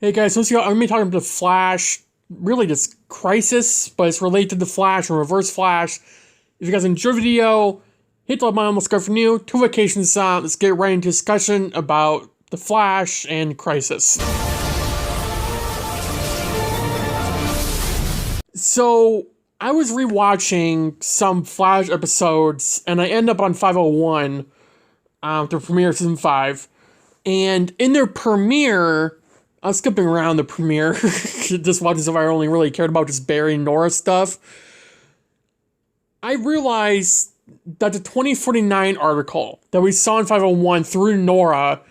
Hey guys, so I'm going to be talking about the Flash, really just Crisis, but it's related to the Flash and Reverse Flash. If you guys enjoyed the video, hit the like button, almost go for new, notifications on, let's get right into discussion about the Flash and Crisis. So, I was rewatching some Flash episodes, and I end up on 501, the premiere of season 5, and in their premiere, I was skipping around the premiere, just watching stuff I only really cared about, just Barry and Nora stuff. I realized that the 2049 article that we saw in 501 through Nora,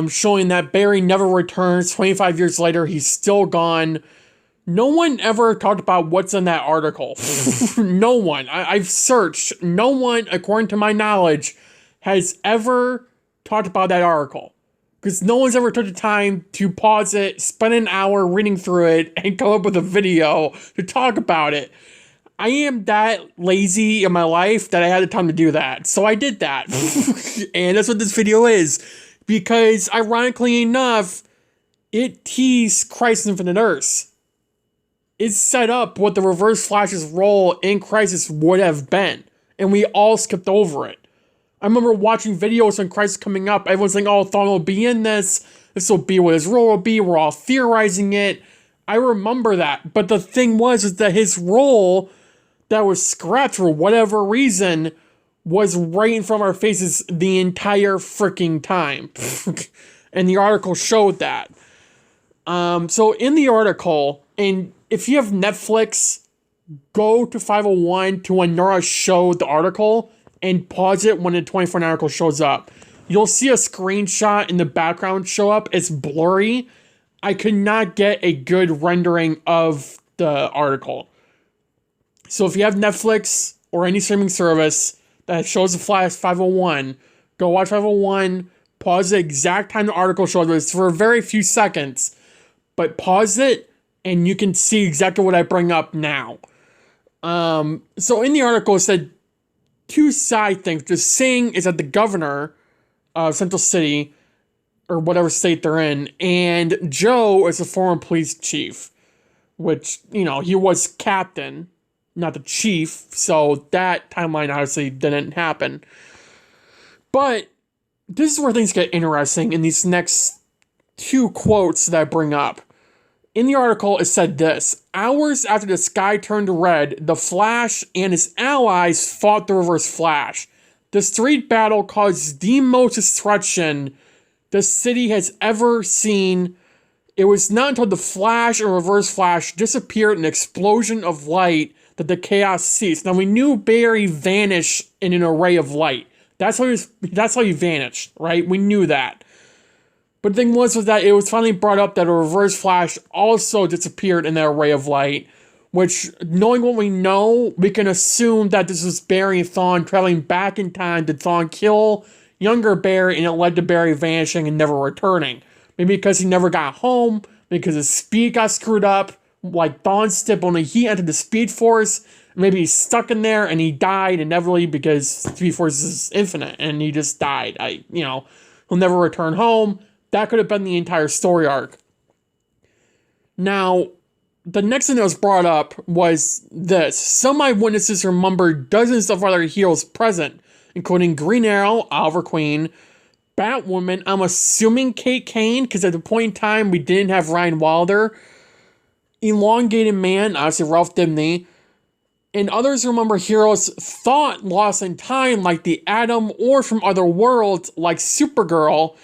showing that Barry never returns, 25 years later, he's still gone. No one ever talked about what's in that article. No one. I've searched. No one, according to my knowledge, has ever talked about that article. Because no one's ever took the time to pause it, spend an hour reading through it, and come up with a video to talk about it. I am that lazy in my life that I had the time to do that. So I did that. And that's what this video is. Because, ironically enough, it teased Crisis Infinite Earths. It set up what the Reverse Flash's role in Crisis would have been. And we all skipped over it. I remember watching videos on Crisis coming up. Everyone's saying, oh, Thawne will be in this. This will be what his role will be. We're all theorizing it. I remember that. But the thing is that his role that was scrapped for whatever reason was right in front of our faces the entire freaking time. And the article showed that. So in the article, and if you have Netflix, go to 501 to when Nora showed the article and pause it when the 24 article shows up. You'll see a screenshot in the background show up. It's blurry. I could not get a good rendering of the article. So if you have Netflix or any streaming service that shows the Flash 501, go watch 501, pause the exact time the article shows. It's for a very few seconds, but pause it and you can see exactly what I bring up now. So in the article it said, two side things. The saying is that the governor of Central City, or whatever state they're in, and Joe is a former police chief, which, you know, he was captain, not the chief, so that timeline obviously didn't happen. But this is where things get interesting in these next two quotes that I bring up. In the article, it said this: hours after the sky turned red, the Flash and his allies fought the Reverse Flash. The street battle caused the most destruction the city has ever seen. It was not until the Flash and Reverse Flash disappeared in an explosion of light that the chaos ceased. Now, we knew Barry vanished in an array of light. That's how he vanished, right? We knew that. But the thing was that it was finally brought up that a Reverse Flash also disappeared in that array of light, which, knowing what we know, we can assume that this was Barry and Thawne traveling back in time to Thawne kill younger Barry, and it led to Barry vanishing and never returning. Maybe because he never got home, because his speed got screwed up, like Thawne's did, only he entered the Speed Force. Maybe he's stuck in there and he died inevitably because Speed Force is infinite and he just died. He'll never return home. That could have been the entire story arc. Now, the next thing that was brought up was this. Some eyewitnesses remembered dozens of other heroes present, including Green Arrow, Oliver Queen, Batwoman, I'm assuming Kate Kane, because at the point in time we didn't have Ryan Wilder, Elongated Man, obviously Ralph Dibny, and others remember heroes thought lost in time like the Atom or from other worlds like Supergirl.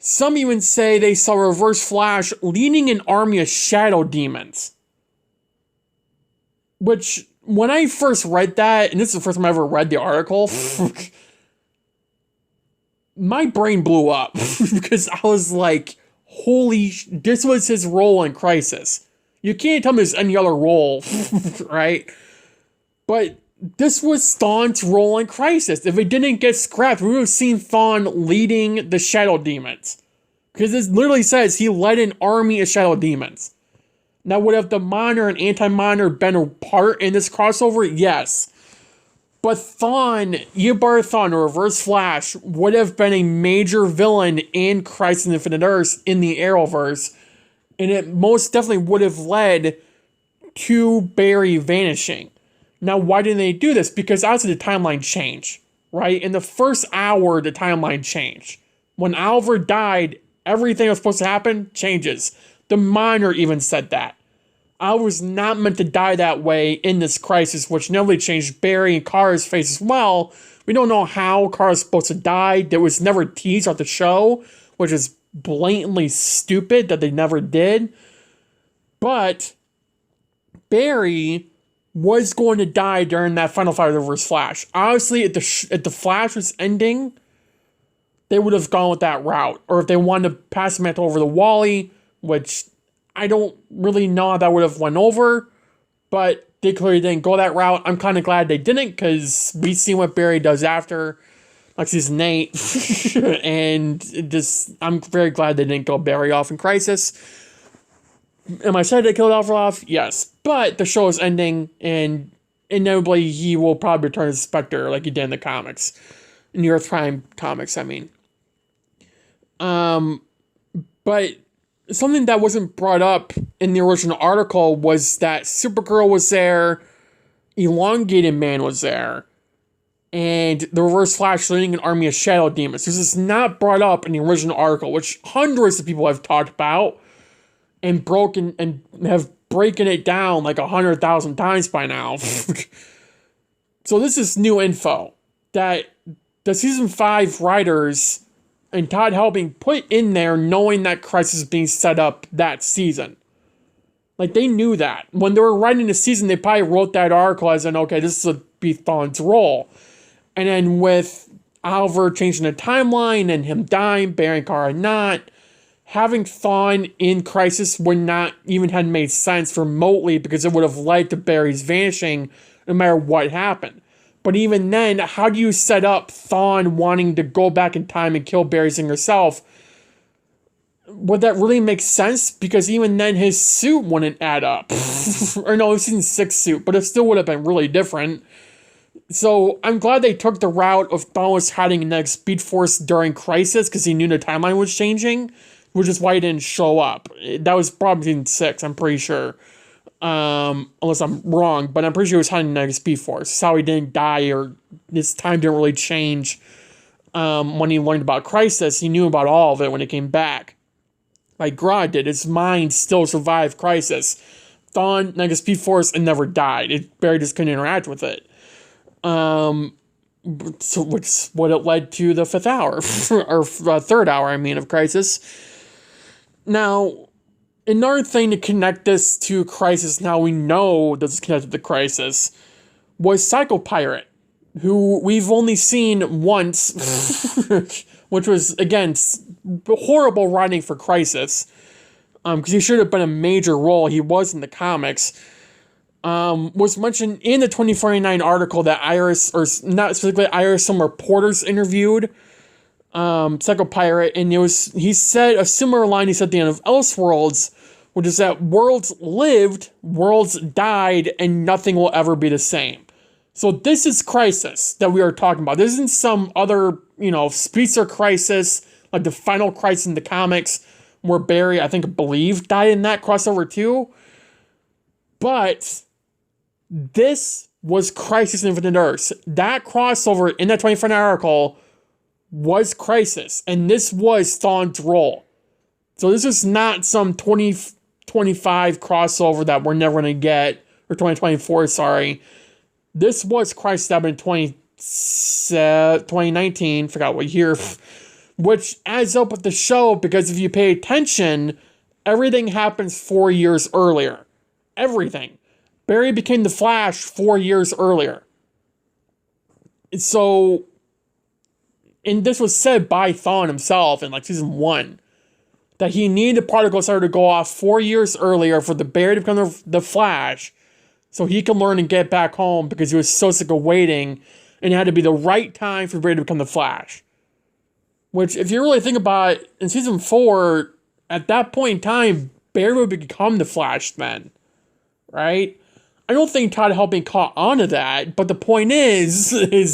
Some even say they saw Reverse Flash leading an army of shadow demons. Which, when I first read that, and this is the first time I ever read the article, my brain blew up. Because I was like, this was his role in Crisis. You can't tell me there's any other role, right? But this was Thawne's role in Crisis. If it didn't get scrapped, we would have seen Thawne leading the Shadow Demons. Because it literally says he led an army of Shadow Demons. Now, would have the Monitor and Anti-Monitor been a part in this crossover? Yes. But Thawne, Eobard Thawne, or Reverse Flash, would have been a major villain in Crisis on Infinite Earths in the Arrowverse. And it most definitely would have led to Barry vanishing. Now, why didn't they do this? Because obviously the timeline changed, right? In the first hour, the timeline changed. When Oliver died, everything that was supposed to happen changes. The Miner even said that. Oliver was not meant to die that way in this crisis, which nearly changed Barry and Kara's face as well. We don't know how Kara's supposed to die. There was never teased at the show, which is blatantly stupid that they never did. But Barry was going to die during that final fight of the Reverse Flash. Obviously, if the Flash was ending, they would have gone with that route. Or if they wanted to pass the mantle over to Wally, which I don't really know how that would have went over, but they clearly didn't go that route. I'm kind of glad they didn't, because we see what Barry does after, like season 8, and I'm very glad they didn't go Barry off in Crisis. Am I sad they killed Alfred off? Yes. But the show is ending, and inevitably he will probably return as Spectre like he did in the comics. In the Earth Prime comics, I mean. But something that wasn't brought up in the original article was that Supergirl was there, Elongated Man was there, and the Reverse Flash leading an army of Shadow Demons. This is not brought up in the original article, which hundreds of people have talked about and broken and have breaking it down like 100,000 times by now. So this is new info that the season 5 writers and Todd Helping put in there, knowing that Crisis is being set up that season. Like, they knew that. When they were writing the season, they probably wrote that article as in, okay, this is be Thawne's role. And then with Oliver changing the timeline and him dying, Barry and Kara not, having Thawne in Crisis would not even have made sense remotely, because it would have led to Barry's vanishing no matter what happened. But even then, how do you set up Thawne wanting to go back in time and kill Barry Singh herself? Would that really make sense? Because even then, his suit wouldn't add up. Or no, it was season 6 suit, but it still would have been really different. So I'm glad they took the route of Thawne was hiding in the Speed Force during Crisis, because he knew the timeline was changing, which is why he didn't show up. That was probably season 6, I'm pretty sure. Unless I'm wrong, but I'm pretty sure he was hiding in the Speed Force. That's how he didn't die, or his time didn't really change when he learned about Crisis. He knew about all of it when he came back. Like Grodd did. His mind still survived Crisis. Thawne, like Speed Force, and never died. Barry just couldn't interact with it. So which what it led to the 5th hour, or 3rd hour, I mean, of Crisis. Now, another thing to connect this to Crisis, now we know this is connected to Crisis, was Psycho Pirate, who we've only seen once, which was, again, horrible writing for Crisis, because he should have been a major role. He was in the comics. Was mentioned in the 2049 article that Iris, or not specifically Iris, some reporters interviewed Psycho Pirate, and he said a similar line he said at the end of Elseworlds, which is that worlds lived, worlds died, and nothing will ever be the same. So this is Crisis that we are talking about. This isn't some other, Speedster Crisis, like the final Crisis in the comics, where Barry, I believe, died in that crossover too. But this was Crisis Infinite Earths. That crossover in that 24 article was Crisis, and this was Thawne's role. So this is not some 2025 crossover that we're never going to get, or 2024, sorry. This was Crisis that happened in 2019, forgot what year, which adds up with the show, because if you pay attention, everything happens 4 years earlier. Everything. Barry became the Flash 4 years earlier. So, and this was said by Thawne himself in season 1, that he needed the particle accelerator to go off 4 years earlier for the Barry to become the Flash, so he can learn and get back home, because he was so sick of waiting, and it had to be the right time for Barry to become the Flash. Which, if you really think about it, in season 4, at that point in time, Barry would become the Flash then. Right? I don't think Todd Helping caught on to that, but the point is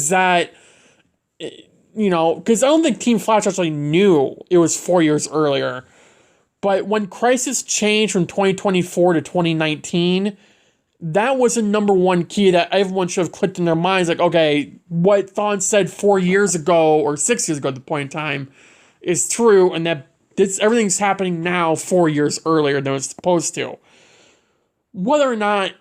that, because I don't think Team Flash actually knew it was 4 years earlier. But when Crisis changed from 2024 to 2019, that was the number one key that everyone should have clicked in their minds. Like, okay, what Thawne said 4 years ago or 6 years ago at the point in time is true, and that everything's happening now 4 years earlier than it was supposed to. Whether or not,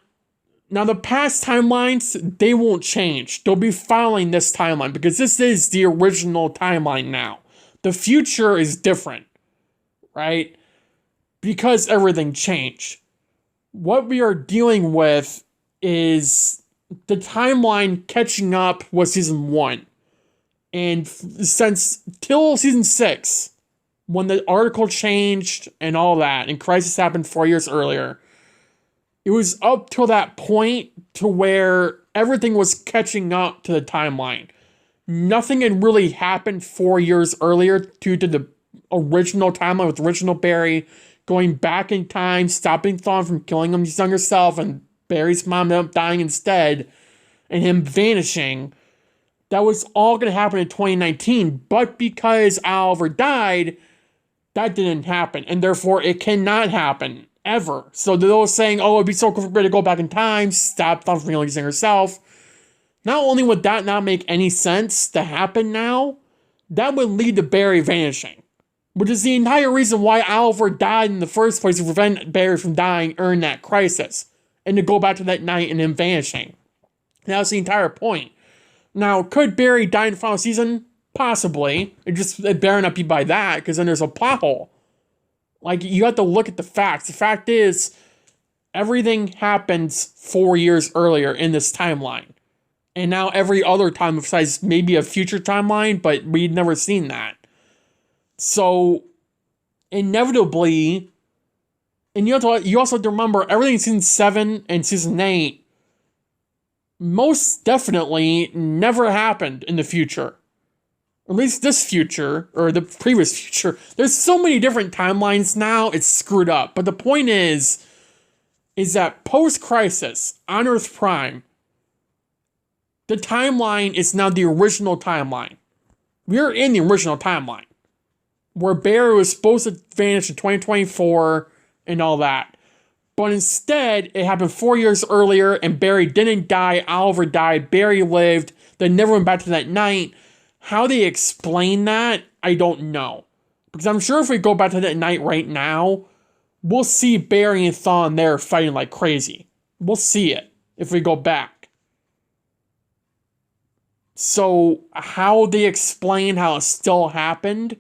now the past timelines, they won't change. They'll be following this timeline because this is the original timeline now. The future is different, right? Because everything changed. What we are dealing with is the timeline catching up with season 1. And since till season 6, when the article changed and all that, and Crisis happened 4 years earlier, it was up till that point to where everything was catching up to the timeline. Nothing had really happened 4 years earlier due to the original timeline with original Barry going back in time, stopping Thawne from killing his younger self, and Barry's mom ended up dying instead, and him vanishing. That was all going to happen in 2019, but because Oliver died, that didn't happen, and therefore it cannot happen, ever. So those saying, oh, it'd be so cool for Barry to go back in time, stop Thawne from killing herself, not only would that not make any sense to happen now, that would lead to Barry vanishing. Which is the entire reason why Oliver died in the first place, to prevent Barry from dying during that crisis. And to go back to that night and him vanishing. That was the entire point. Now, could Barry die in the final season? Possibly. It better not be by that, because then there's a plot hole. Like, you have to look at the facts. The fact is, everything happens 4 years earlier in this timeline. And now every other time, besides maybe a future timeline, but we'd never seen that. So, inevitably, and you also have to remember, everything in season 7 and season 8 most definitely never happened in the future. At least this future, or the previous future. There's so many different timelines now, it's screwed up. But the point is that post-Crisis, on Earth Prime, the timeline is now the original timeline. We're in the original timeline, where Barry was supposed to vanish in 2024 and all that. But instead, it happened 4 years earlier, and Barry didn't die, Oliver died, Barry lived, they never went back to that night. How they explain that, I don't know. Because I'm sure if we go back to that night right now, we'll see Barry and Thawne there fighting like crazy. We'll see it if we go back. So, how they explain how it still happened,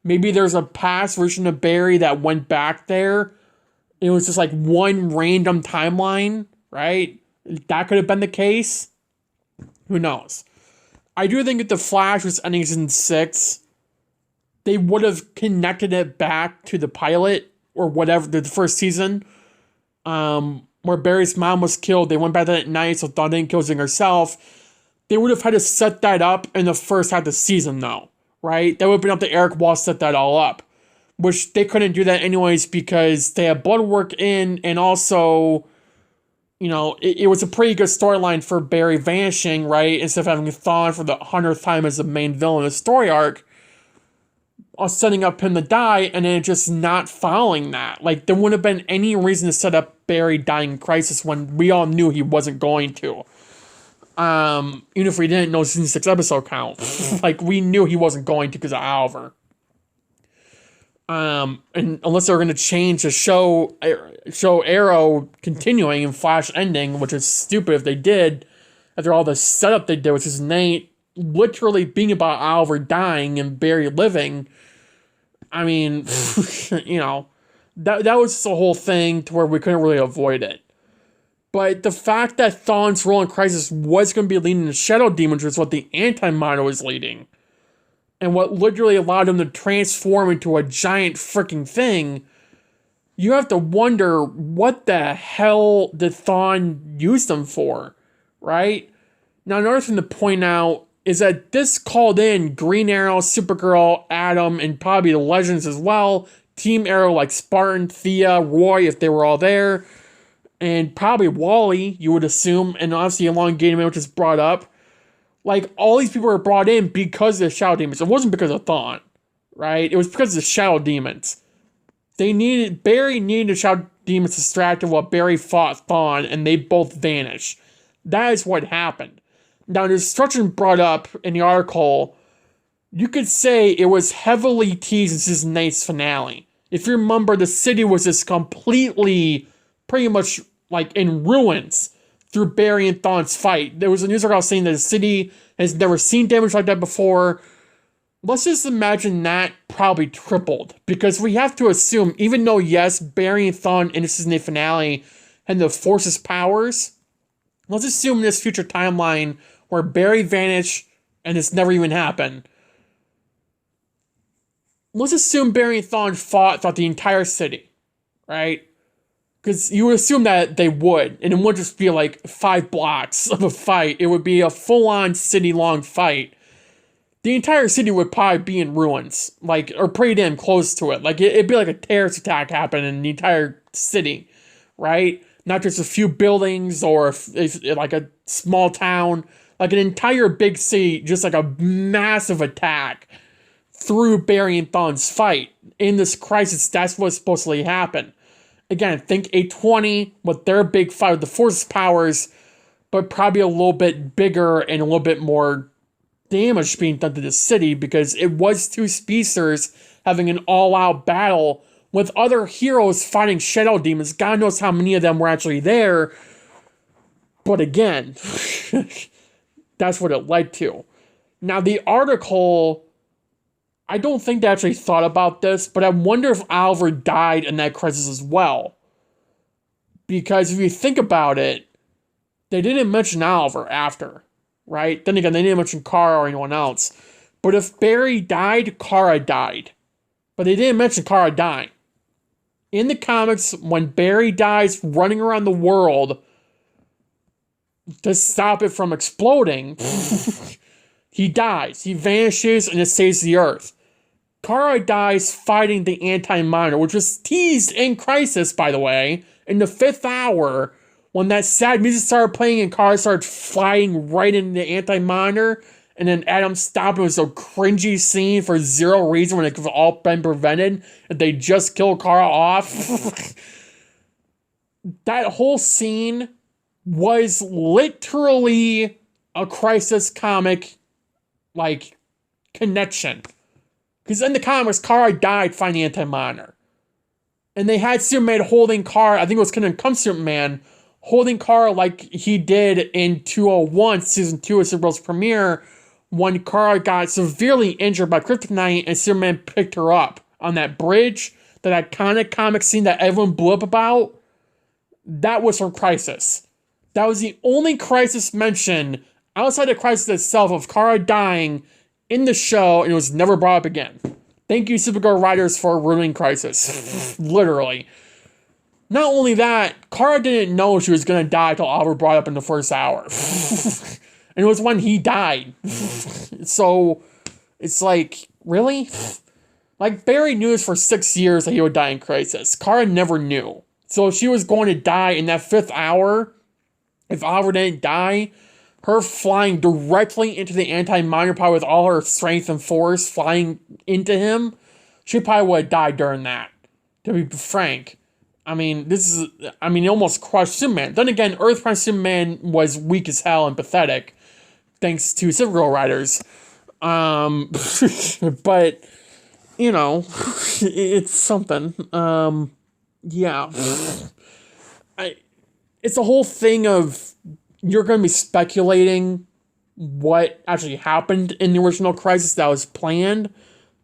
maybe there's a past version of Barry that went back there. It was just like one random timeline, right? That could have been the case. Who knows? I do think if The Flash was ending season 6, they would have connected it back to the pilot or whatever, the first season, where Barry's mom was killed. They went back that night, so Thawne didn't kill herself. They would have had to set that up in the first half of the season, though, right? That would have been up to Eric Wall to set that all up, which they couldn't do that anyways because they had blood work in, and also, you know, it was a pretty good storyline for Barry vanishing, right? Instead of having Thawne for the 100th time as the main villain of the story arc, setting up him to die, and then just not following that. Like, there wouldn't have been any reason to set up Barry dying in Crisis when we all knew he wasn't going to. Even if we didn't know season 6 episode count. Like, we knew he wasn't going to because of Oliver. And unless they're going to change the show Arrow continuing and Flash ending, which is stupid if they did, after all the setup they did with season 8, literally being about Oliver dying and Barry living. I mean, you know, that was just a whole thing to where we couldn't really avoid it. But the fact that Thawne's role in Crisis was going to be leading to Shadow Demons was what the Anti-Monitor was leading. And what literally allowed him to transform into a giant freaking thing. You have to wonder, what the hell did Thawne use them for, right? Now, another thing to point out is that this called in Green Arrow, Supergirl, Atom, and probably the Legends as well. Team Arrow like Spartan, Thea, Roy, if they were all there. And probably Wally, you would assume, and obviously Elongated Man, which is brought up. Like, all these people were brought in because of the Shadow Demons. It wasn't because of Thawne, right? It was because of the Shadow Demons. Barry needed to shout demons distracted while Barry fought Thawne, and they both vanished. That is what happened. Now, the destruction brought up in the article, you could say it was heavily teased in season 8's finale. If you remember, the city was just completely, pretty much, like, in ruins through Barry and Thawne's fight. There was a news article saying that the city has never seen damage like that before. Let's just imagine that probably tripled. Because we have to assume, even though, yes, Barry and Thawne in the season 8 finale had the Force's powers, let's assume in this future timeline where Barry vanished and this never even happened. Let's assume Barry and Thawne fought throughout the entire city, right? Because you would assume that they would, and it wouldn't just be like 5 blocks of a fight. It would be a full-on city-long fight. The entire city would probably be in ruins, like, or pretty damn close to it. Like, it'd be like a terrorist attack happening in the entire city, right? Not just a few buildings or like a small town, like an entire big city, just like a massive attack through Barry and Thawne's fight. In this crisis, that's what's supposed to happen. Again, think 820 with their big fight with the Force's powers, but probably a little bit bigger and a little bit more damage being done to the city because it was 2 speedsters having an all-out battle with other heroes fighting shadow demons. God knows how many of them were actually there. But again, that's what it led to. Now, the article, I don't think they actually thought about this, but I wonder if Oliver died in that crisis as well. Because if you think about it, they didn't mention Oliver after, right? Then again, they didn't mention Kara or anyone else. But if Barry died, Kara died. But they didn't mention Kara dying. In the comics, when Barry dies running around the world to stop it from exploding, he dies. He vanishes and it saves the Earth. Kara dies fighting the Anti-Monitor, which was teased in Crisis, by the way, in the 5th hour, when that sad music started playing and Kara started flying right into the Anti-Monitor, and then Adam stopped. It was a cringy scene for zero reason when it could have all been prevented if they just killed Kara off. That whole scene was literally a Crisis comic, like, connection. Because in the comics, Kara died fighting the Anti-Monitor. And they had Superman holding Kara, I think it was Kingdom Come Superman, holding Kara like he did in 201, season 2 of Supergirl's premiere, when Kara got severely injured by kryptonite and Superman picked her up on that bridge, that iconic comic scene that everyone blew up about. That was from Crisis. That was the only Crisis mention outside of Crisis itself of Kara dying in the show, and it was never brought up again. Thank you, Supergirl writers, for ruining Crisis. Literally. Not only that, Kara didn't know she was going to die until Oliver brought it up in the 1st hour. And it was when he died. So, it's like, really? Like, Barry knew this for 6 years that he would die in Crisis. Kara never knew. So, if she was going to die in that 5th hour, if Oliver didn't die, her flying directly into the Anti-Monitor, probably with all her strength and force flying into him, she probably would have died during that. To be frank. I mean, it almost crushed Superman. Then again, Earth Prime Superman was weak as hell and pathetic, thanks to Supergirl writers. But, you know, it's something. Yeah. It's a whole thing of, you're going to be speculating what actually happened in the original Crisis that was planned,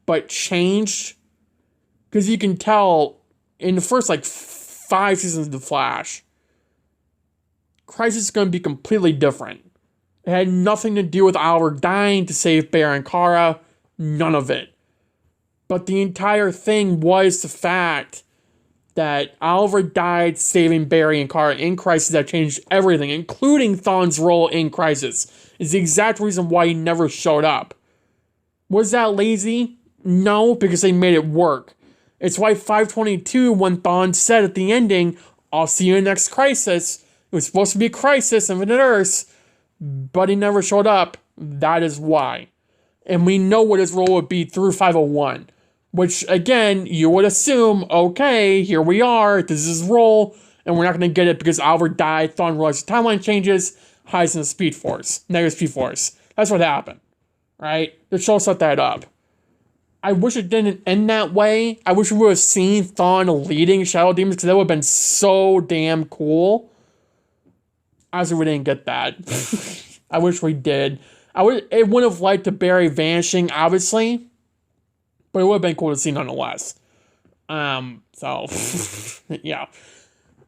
but changed. Because you can tell in the first, 5 seasons of The Flash, Crisis is going to be completely different. It had nothing to do with Oliver dying to save Barry and Kara. None of it. But the entire thing was the fact that Oliver died saving Barry and Kara in Crisis. That changed everything, including Thawne's role in Crisis. It's the exact reason why he never showed up. Was that lazy? No, because they made it work. It's why 522, when Thawne said at the ending, "I'll see you in the next Crisis," it was supposed to be a Crisis, Infinite Earths, but he never showed up. That is why. And we know what his role would be through 501. Which, again, you would assume, okay, here we are, this is his role, and we're not going to get it because Oliver died, Thawne realizes the timeline changes, hides in the Speed Force, negative Speed Force. That's what happened, right? The show set that up. I wish it didn't end that way. I wish we would have seen Thawne leading Shadow Demons, because that would have been so damn cool. Honestly, we didn't get that. I wish we did. It would have liked to Barry vanishing, obviously, but it would have been cool to see nonetheless. So, yeah.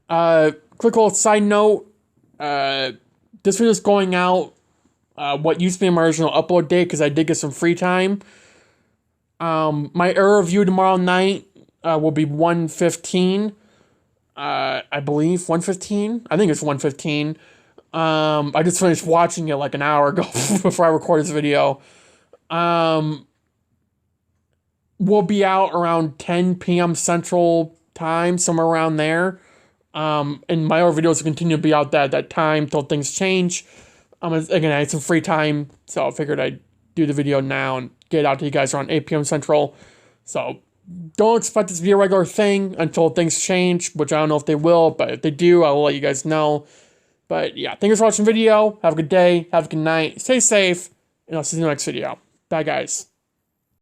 Quick little side note. This video is going out, what used to be my original upload date, because I did get some free time. My Arrow review tomorrow night, will be 1:15. I believe, 1:15? I think it's 1:15. I just finished watching it like an hour ago before I recorded this video. Will be out around 10 p.m. Central Time, somewhere around there. And my other videos will continue to be out that time till things change. Again, I had some free time, so I figured I'd do the video now and get it out to you guys around 8 p.m. Central. So don't expect this to be a regular thing until things change, which I don't know if they will, but if they do, I will let you guys know. But yeah, thanks for watching the video. Have a good day. Have a good night. Stay safe. And I'll see you in the next video. Bye, guys.